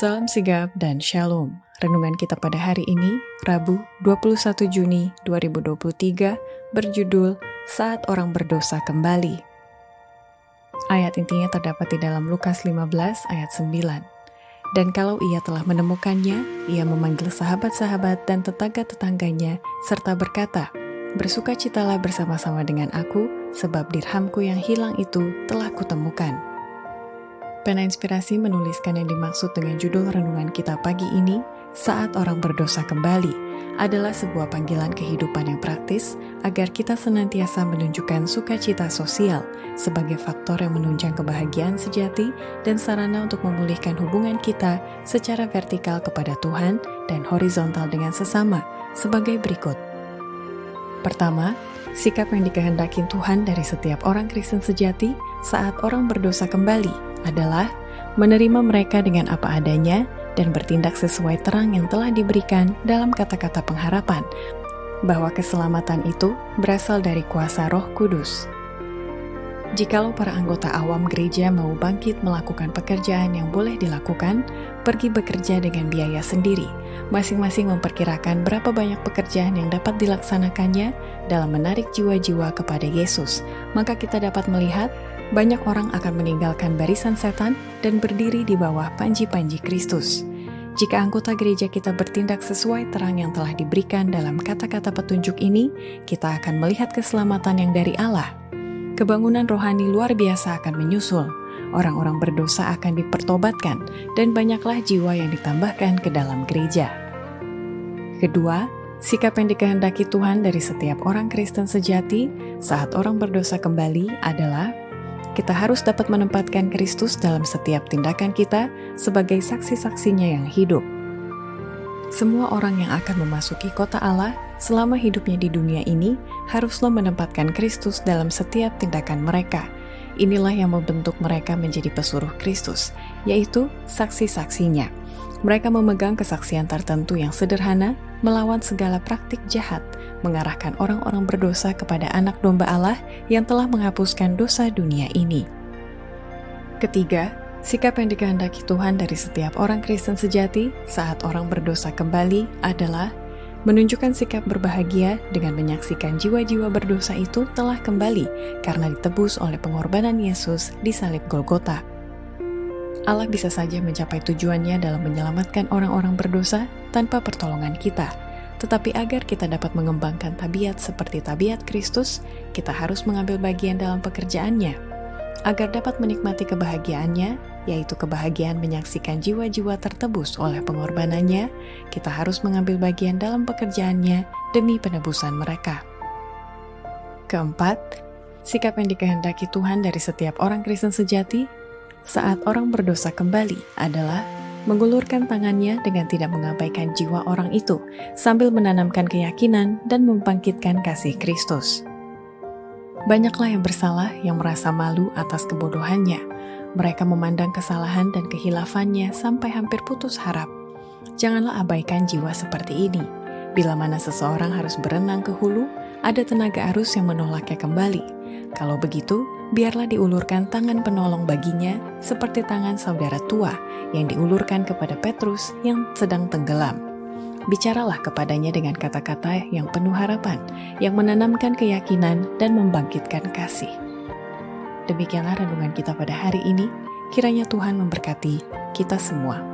Salam sigap dan shalom. Renungan kita pada hari ini, Rabu 21 Juni 2023, berjudul Saat Orang Berdosa Kembali. Ayat intinya terdapat di dalam Lukas 15 ayat 9. Dan kalau ia telah menemukannya, ia memanggil sahabat-sahabat dan tetangga-tetangganya, serta berkata, "Bersukacitalah bersama-sama dengan aku, sebab dirhamku yang hilang itu telah kutemukan." Pena Inspirasi menuliskan yang dimaksud dengan judul renungan kita pagi ini, Saat Orang Berdosa Kembali, adalah sebuah panggilan kehidupan yang praktis agar kita senantiasa menunjukkan sukacita sosial sebagai faktor yang menunjang kebahagiaan sejati dan sarana untuk memulihkan hubungan kita secara vertikal kepada Tuhan dan horizontal dengan sesama sebagai berikut. Pertama, sikap yang dikehendaki Tuhan dari setiap orang Kristen sejati saat orang berdosa kembali adalah menerima mereka dengan apa adanya dan bertindak sesuai terang yang telah diberikan dalam kata-kata pengharapan bahwa keselamatan itu berasal dari kuasa Roh Kudus. Jikalau para anggota awam gereja mau bangkit melakukan pekerjaan yang boleh dilakukan, pergi bekerja dengan biaya sendiri, masing-masing memperkirakan berapa banyak pekerjaan yang dapat dilaksanakannya dalam menarik jiwa-jiwa kepada Yesus, maka kita dapat melihat banyak orang akan meninggalkan barisan setan dan berdiri di bawah panji-panji Kristus. Jika anggota gereja kita bertindak sesuai terang yang telah diberikan dalam kata-kata petunjuk ini, kita akan melihat keselamatan yang dari Allah. Kebangunan rohani luar biasa akan menyusul, orang-orang berdosa akan dipertobatkan, dan banyaklah jiwa yang ditambahkan ke dalam gereja. Kedua, sikap yang dikehendaki Tuhan dari setiap orang Kristen sejati saat orang berdosa kembali adalah kita harus dapat menempatkan Kristus dalam setiap tindakan kita sebagai saksi-saksinya yang hidup. Semua orang yang akan memasuki kota Allah selama hidupnya di dunia ini haruslah menempatkan Kristus dalam setiap tindakan mereka. Inilah yang membentuk mereka menjadi pesuruh Kristus, yaitu saksi-saksinya. Mereka memegang kesaksian tertentu yang sederhana, melawan segala praktik jahat, mengarahkan orang-orang berdosa kepada anak domba Allah yang telah menghapuskan dosa dunia ini. Ketiga, sikap yang dikehendaki Tuhan dari setiap orang Kristen sejati saat orang berdosa kembali adalah menunjukkan sikap berbahagia dengan menyaksikan jiwa-jiwa berdosa itu telah kembali karena ditebus oleh pengorbanan Yesus di salib Golgota. Allah bisa saja mencapai tujuannya dalam menyelamatkan orang-orang berdosa tanpa pertolongan kita. Tetapi agar kita dapat mengembangkan tabiat seperti tabiat Kristus, kita harus mengambil bagian dalam pekerjaannya. Agar dapat menikmati kebahagiaannya, yaitu kebahagiaan menyaksikan jiwa-jiwa tertebus oleh pengorbanannya, kita harus mengambil bagian dalam pekerjaannya demi penebusan mereka. Keempat, sikap yang dikehendaki Tuhan dari setiap orang Kristen sejati saat orang berdosa kembali adalah mengulurkan tangannya dengan tidak mengabaikan jiwa orang itu, sambil menanamkan keyakinan dan membangkitkan kasih Kristus. Banyaklah yang bersalah yang merasa malu atas kebodohannya. Mereka memandang kesalahan dan kehilafannya sampai hampir putus harap. Janganlah abaikan jiwa seperti ini. Bila mana seseorang harus berenang ke hulu, ada tenaga arus yang menolaknya kembali. Kalau begitu, biarlah diulurkan tangan penolong baginya seperti tangan saudara tua yang diulurkan kepada Petrus yang sedang tenggelam. Bicaralah kepadanya dengan kata-kata yang penuh harapan, yang menanamkan keyakinan dan membangkitkan kasih. Demikianlah renungan kita pada hari ini. Kiranya Tuhan memberkati kita semua.